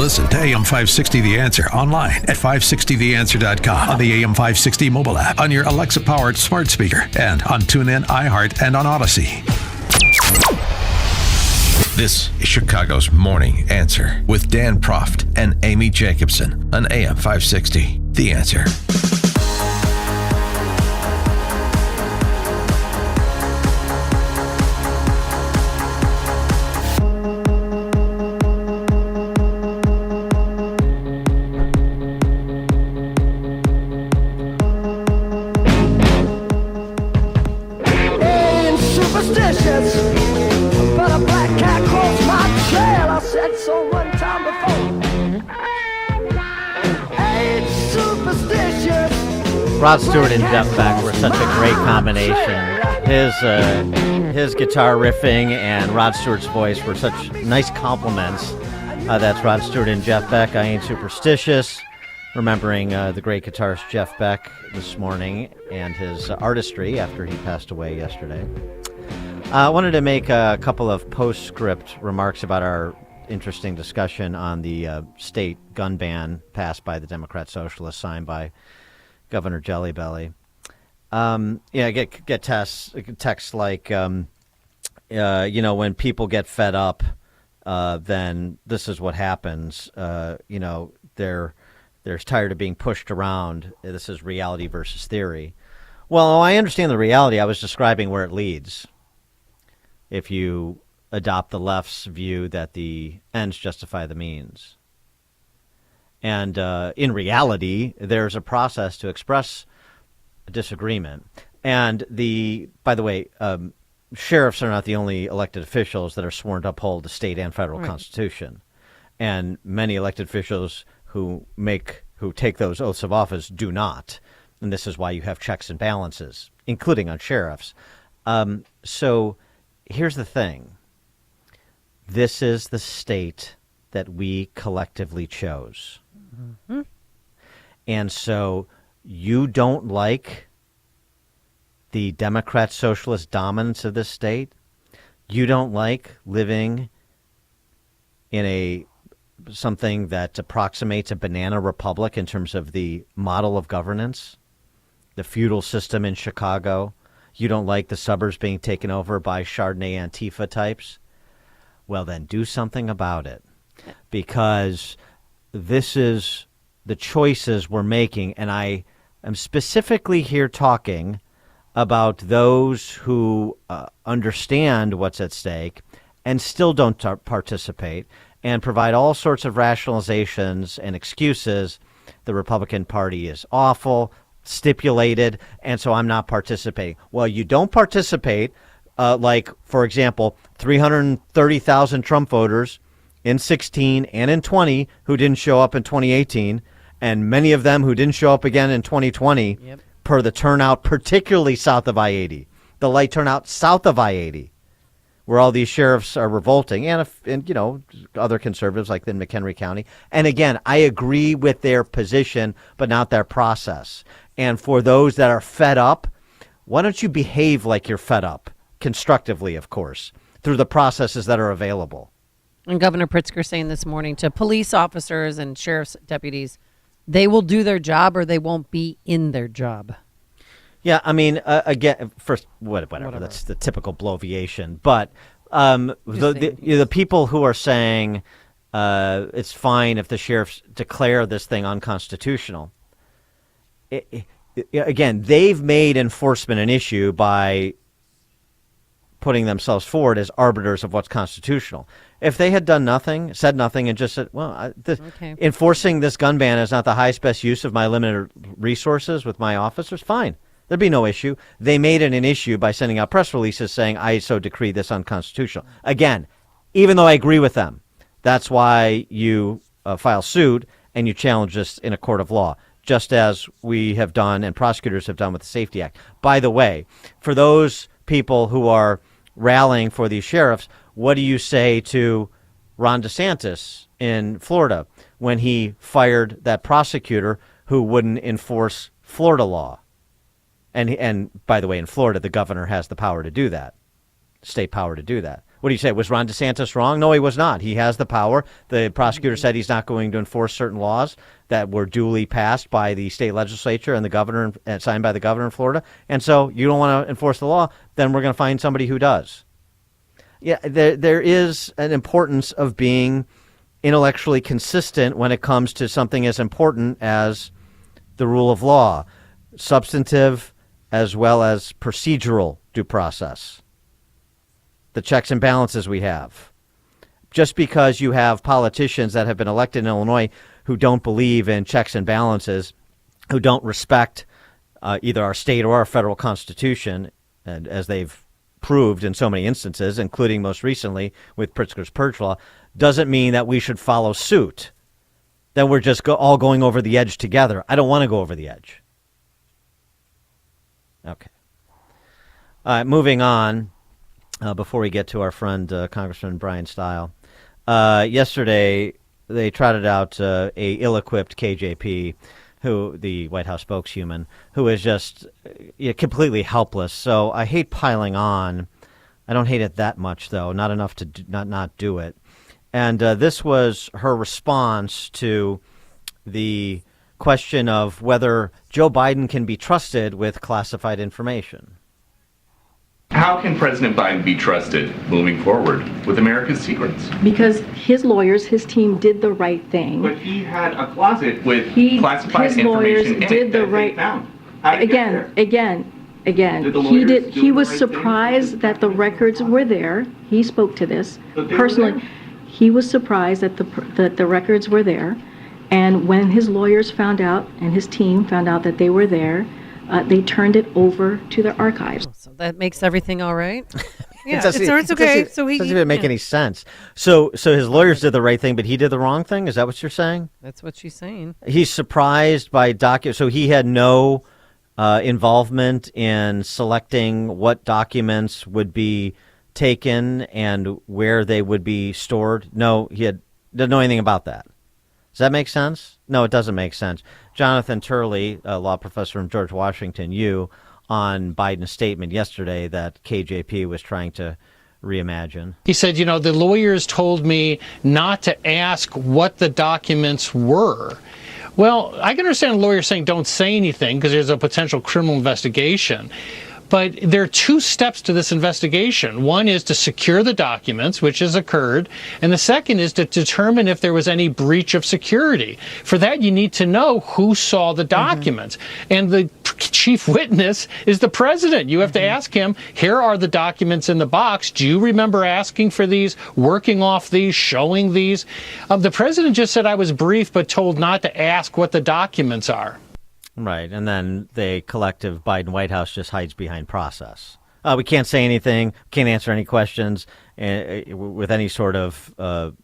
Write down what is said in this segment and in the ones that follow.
Listen to AM 560 The Answer online at 560theanswer.com, on the AM 560 mobile app, on your Alexa-powered smart speaker, and on TuneIn, iHeart, and on Odyssey. This is Chicago's Morning Answer with Dan Proft and Amy Jacobson on AM 560 The Answer. Rod Stewart and Jeff Beck were such a great combination. His guitar riffing and Rod Stewart's voice were such nice compliments. That's Rod Stewart and Jeff Beck. I Ain't Superstitious. Remembering the great guitarist Jeff Beck this morning and his artistry after he passed away yesterday. I wanted to make a couple of postscript remarks about our interesting discussion on the state gun ban passed by the Democrat Socialists, signed by Governor Jellybelly. Get texts like, when people get fed up, then this is what happens. They're tired of being pushed around. This is reality versus theory. Well, I understand the reality. I was describing where it leads. If you adopt the left's view that the ends justify the means. And in reality, there's a process to express a disagreement. And by the way, sheriffs are not the only elected officials that are sworn to uphold the state and federal constitution. And many elected officials who take those oaths of office do not. And this is why you have checks and balances, including on sheriffs. So here's the thing. This is the state that we collectively chose. Mm-hmm. And so you don't like the Democrat socialist dominance of this state. You don't like living in something that approximates a banana republic in terms of the model of governance, the feudal system in Chicago. You don't like the suburbs being taken over by Chardonnay Antifa types. Well, then do something about it, because this is the choices we're making. And I am specifically here talking about those who understand what's at stake and still don't participate and provide all sorts of rationalizations and excuses. The Republican Party is awful, stipulated, and so I'm not participating. Well, you don't participate. Like, for example, 330,000 Trump voters in 16 and in 20 who didn't show up in 2018, and many of them who didn't show up again in 2020 per the turnout, particularly south of I-80, the light turnout south of I-80, where all these sheriffs are revolting, and other conservatives like in McHenry County. And again, I agree with their position, but not their process. And for those that are fed up, why don't you behave like you're fed up? Constructively, of course, through the processes that are available. And Governor Pritzker saying this morning to police officers and sheriff's deputies, they will do their job or they won't be in their job. Yeah, I mean, again, first, whatever. That's the typical bloviation. But the people who are saying it's fine if the sheriffs declare this thing unconstitutional, again, they've made enforcement an issue by putting themselves forward as arbiters of what's constitutional. If they had done nothing, said nothing, and just said, well, enforcing this gun ban is not the highest best use of my limited resources with my officers, fine. There'd be no issue. They made it an issue by sending out press releases saying, I so decree this unconstitutional. Again, even though I agree with them, that's why you file suit and you challenge this in a court of law, just as we have done and prosecutors have done with the Safety Act. By the way, for those people who are rallying for these sheriffs, what do you say to Ron DeSantis in Florida when he fired that prosecutor who wouldn't enforce Florida law? And by the way, in Florida, the governor has the power to do that, state power to do that, What do you say? Was Ron DeSantis wrong? No, he was not. He has the power. The prosecutor said he's not going to enforce certain laws that were duly passed by the state legislature and the governor and signed by the governor in Florida. And so you don't want to enforce the law, then we're going to find somebody who does. Yeah, there is an importance of being intellectually consistent when it comes to something as important as the rule of law, substantive as well as procedural due process, the checks and balances we have. Just because you have politicians that have been elected in Illinois who don't believe in checks and balances, who don't respect either our state or our federal constitution, and as they've proved in so many instances, including most recently with Pritzker's purge law, doesn't mean that we should follow suit. Then we're just all going over the edge together. I don't want to go over the edge. Okay. Moving on, before we get to our friend Congressman Bryan Steil. Yesterday, they trotted out a ill-equipped KJP, who the White House spokeshuman, who is just completely helpless. So I hate piling on. I don't hate it that much, though, not enough to not do it. And this was her response to the question of whether Joe Biden can be trusted with classified information. How can President Biden be trusted moving forward with America's secrets? Because his lawyers, his team did the right thing. But he had a closet with classified his lawyers information in did it the that right they found. How did it get there? Again. Did the He lawyers did. do He the was right thing? surprised that the records were there. He spoke to this But they were personally. there. He was surprised that the records were there, and when his lawyers found out and his team found out that they were there, they turned it over to their archives. So that makes everything all right. Yeah, It's okay. So he doesn't even make any sense. So his lawyers did the right thing, but he did the wrong thing? Is that what you're saying? That's what she's saying. He's surprised by documents. So he had no involvement in selecting what documents would be taken and where they would be stored. No, didn't know anything about that. Does that make sense? No, it doesn't make sense. Jonathan Turley, a law professor from George Washington U, on Biden's statement yesterday that KJP was trying to reimagine. He said, the lawyers told me not to ask what the documents were. Well, I can understand a lawyer saying don't say anything because there's a potential criminal investigation. But there are two steps to this investigation. One is to secure the documents, which has occurred, and the second is to determine if there was any breach of security. For that, you need to know who saw the documents. And the chief witness is the president. You have to ask him, here are the documents in the box. Do you remember asking for these, working off these, showing these? The president just said I was briefed but told not to ask what the documents are. Right, and then the collective Biden White House just hides behind process. We can't say anything, can't answer any questions with any sort of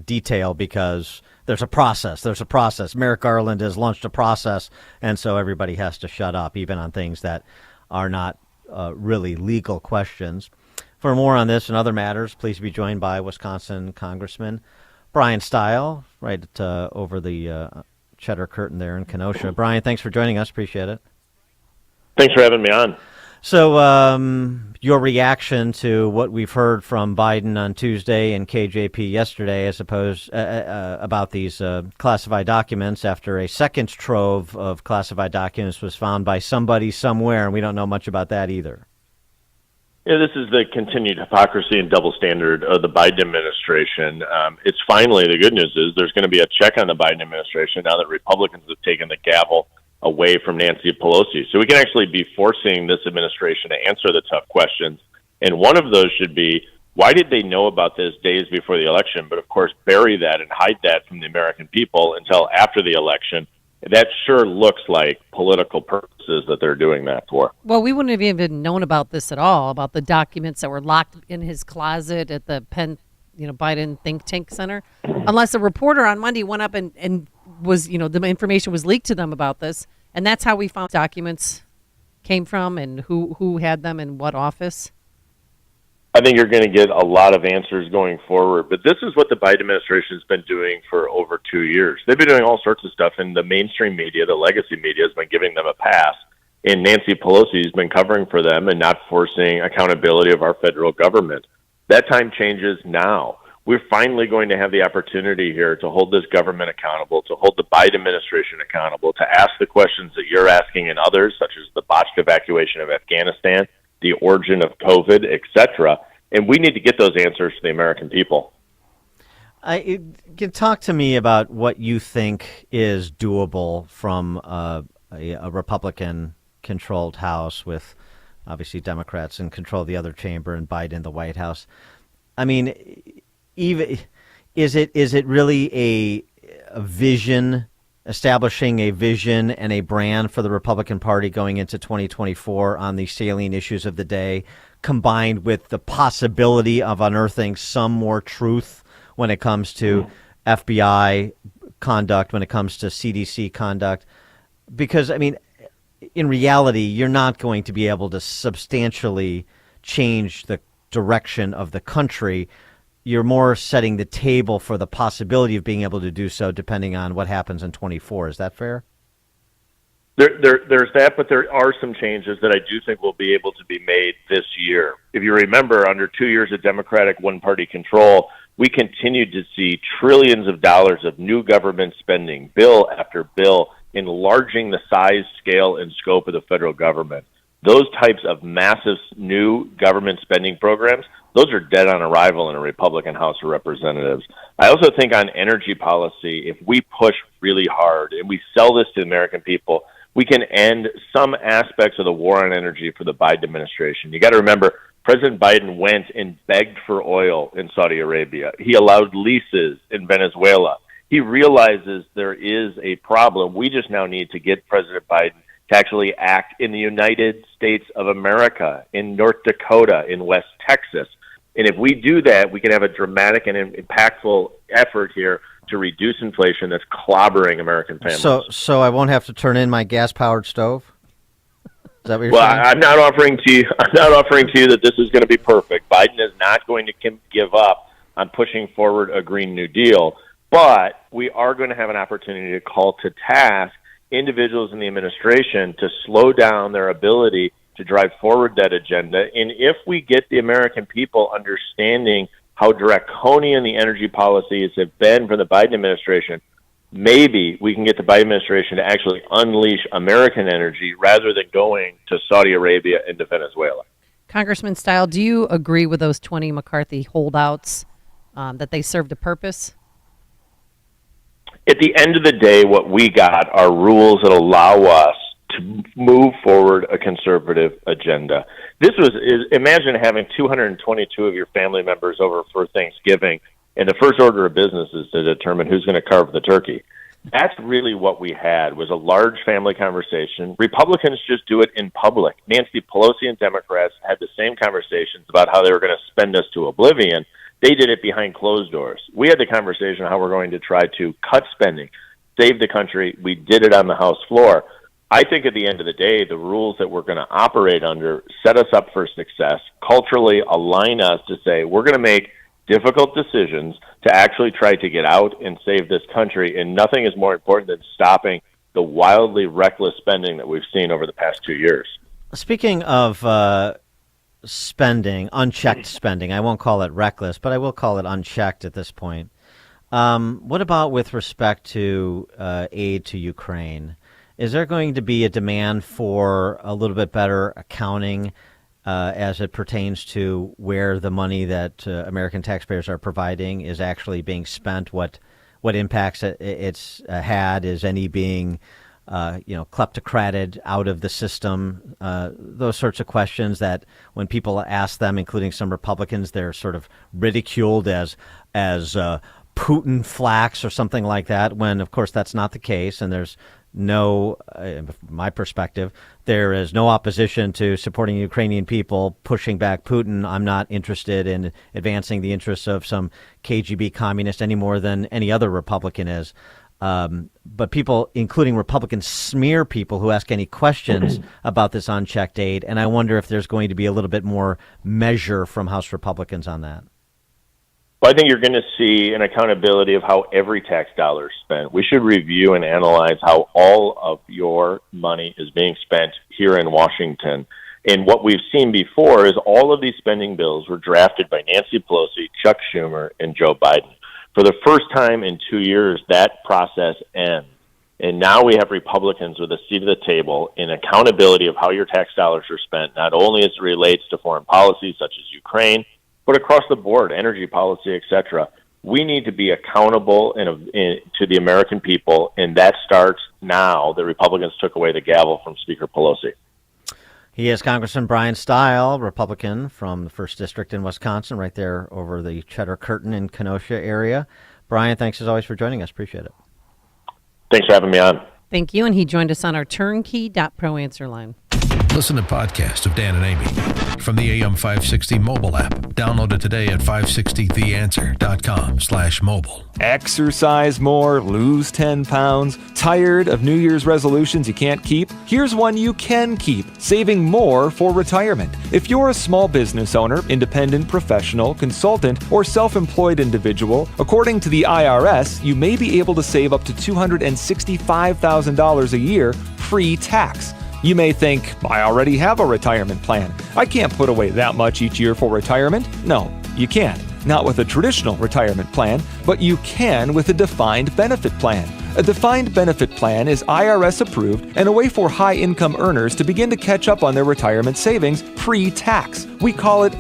detail because there's a process. There's a process. Merrick Garland has launched a process, and so everybody has to shut up, even on things that are not really legal questions. For more on this and other matters, please be joined by Wisconsin Congressman Bryan Steil, right over the Cheddar Curtain there in Kenosha. Bryan, thanks for joining us. Appreciate it. Thanks for having me on. So your reaction to what we've heard from Biden on Tuesday and KJP yesterday, I suppose, about these classified documents after a second trove of classified documents was found by somebody somewhere, and we don't know much about that either. Yeah, this is the continued hypocrisy and double standard of the Biden administration. It's finally, the good news is there's going to be a check on the Biden administration now that Republicans have taken the gavel away from Nancy Pelosi. So we can actually be forcing this administration to answer the tough questions. And one of those should be, why did they know about this days before the election, but of course bury that and hide that from the American people until after the election? That sure looks like political purposes that they're doing that for. Well, we wouldn't have even known about this at all, about the documents that were locked in his closet at the Penn, Biden think tank center, unless a reporter on Monday went up and was, the information was leaked to them about this. And that's how we found documents came from and who had them in what office. I think you're going to get a lot of answers going forward. But this is what the Biden administration has been doing for over 2 years. They've been doing all sorts of stuff, and the mainstream media, the legacy media, has been giving them a pass. And Nancy Pelosi has been covering for them and not forcing accountability of our federal government. That time changes now. We're finally going to have the opportunity here to hold this government accountable, to hold the Biden administration accountable, to ask the questions that you're asking and others, such as the botched evacuation of Afghanistan, the origin of COVID, etc. And we need to get those answers to the American people. Talk to me about what you think is doable from a Republican-controlled House with obviously Democrats in control of the other chamber and Biden in the White House. I mean, is it really a vision, establishing a vision and a brand for the Republican Party going into 2024 on the salient issues of the day, combined with the possibility of unearthing some more truth when it comes to FBI conduct, when it comes to CDC conduct? Because, I mean, in reality, you're not going to be able to substantially change the direction of the country. You're more setting the table for the possibility of being able to do so depending on what happens in 24. Is that fair? There's that, but there are some changes that I do think will be able to be made this year. If you remember, under 2 years of Democratic one-party control, we continued to see trillions of dollars of new government spending, bill after bill, enlarging the size, scale, and scope of the federal government. Those types of massive new government spending programs, those are dead on arrival in a Republican House of Representatives. I also think on energy policy, if we push really hard and we sell this to the American people, we can end some aspects of the war on energy for the Biden administration. You got to remember, President Biden went and begged for oil in Saudi Arabia. He allowed leases in Venezuela. He realizes there is a problem. We just now need to get President Biden to actually act in the United States of America, in North Dakota, in West Texas. And if we do that, we can have a dramatic and impactful effort here to reduce inflation that's clobbering American families. So I won't have to turn in my gas-powered stove? Is that what you're saying? I'm not offering to you that this is going to be perfect. Biden is not going to give up on pushing forward a Green New Deal, but we are going to have an opportunity to call to task individuals in the administration to slow down their ability to drive forward that agenda. And if we get the American people understanding how draconian the energy policies have been from the Biden administration, maybe we can get the Biden administration to actually unleash American energy rather than going to Saudi Arabia and to Venezuela. Congressman Steil, do you agree with those 20 McCarthy holdouts that they served a purpose? At the end of the day, what we got are rules that allow us to move forward a conservative agenda. Imagine having 222 of your family members over for Thanksgiving, and the first order of business is to determine who's going to carve the turkey. That's really what we had, was a large family conversation. Republicans just do it in public. Nancy Pelosi and Democrats had the same conversations about how they were going to spend us to oblivion. They did it behind closed doors. We had the conversation on how we're going to try to cut spending, save the country. We did it on the House floor. I think at the end of the day, the rules that we're going to operate under set us up for success, culturally align us to say we're going to make difficult decisions to actually try to get out and save this country, and nothing is more important than stopping the wildly reckless spending that we've seen over the past 2 years. Speaking of spending, unchecked spending, I won't call it reckless, but I will call it unchecked at this point. What about with respect to aid to Ukraine? Is there going to be a demand for a little bit better accounting as it pertains to where the money that American taxpayers are providing is actually being spent? What impacts it's had? Is any being kleptocrated out of the system? Those sorts of questions that when people ask them, including some Republicans, they're sort of ridiculed as Putin flax or something like that, when, of course, that's not the case. And there's no, from my perspective, there is no opposition to supporting Ukrainian people, pushing back Putin. I'm not interested in advancing the interests of some KGB communist any more than any other Republican is. But people, including Republicans, smear people who ask any questions about this unchecked aid. And I wonder if there's going to be a little bit more measure from House Republicans on that. Well, I think you're going to see an accountability of how every tax dollar is spent. We should review and analyze how all of your money is being spent here in Washington. And what we've seen before is all of these spending bills were drafted by Nancy Pelosi, Chuck Schumer, and Joe Biden. For the first time in 2 years, that process ends. And now we have Republicans with a seat at the table in accountability of how your tax dollars are spent, not only as it relates to foreign policy such as Ukraine, but across the board, energy policy, et cetera. We need to be accountable to the American people, and that starts now that Republicans took away the gavel from Speaker Pelosi. He is Congressman Bryan Steil, Republican from the 1st District in Wisconsin, right there over the Cheddar Curtain in Kenosha area. Bryan, thanks as always for joining us. Appreciate it. Thanks for having me on. Thank you. And he joined us on our turnkey.pro answer line. Listen to podcasts of Dan and Amy from the AM 560 mobile app. Download it today at 560theanswer.com/mobile. Exercise more, lose 10 pounds. Tired of New Year's resolutions you can't keep? Here's one you can keep, saving more for retirement. If you're a small business owner, independent, professional, consultant, or self-employed individual, according to the IRS, you may be able to save up to $265,000 a year pre-tax. You may think, I already have a retirement plan. I can't put away that much each year for retirement. No, you can't. Not with a traditional retirement plan, but you can with a defined benefit plan. A defined benefit plan is IRS approved and a way for high income earners to begin to catch up on their retirement savings pre-tax. We call it a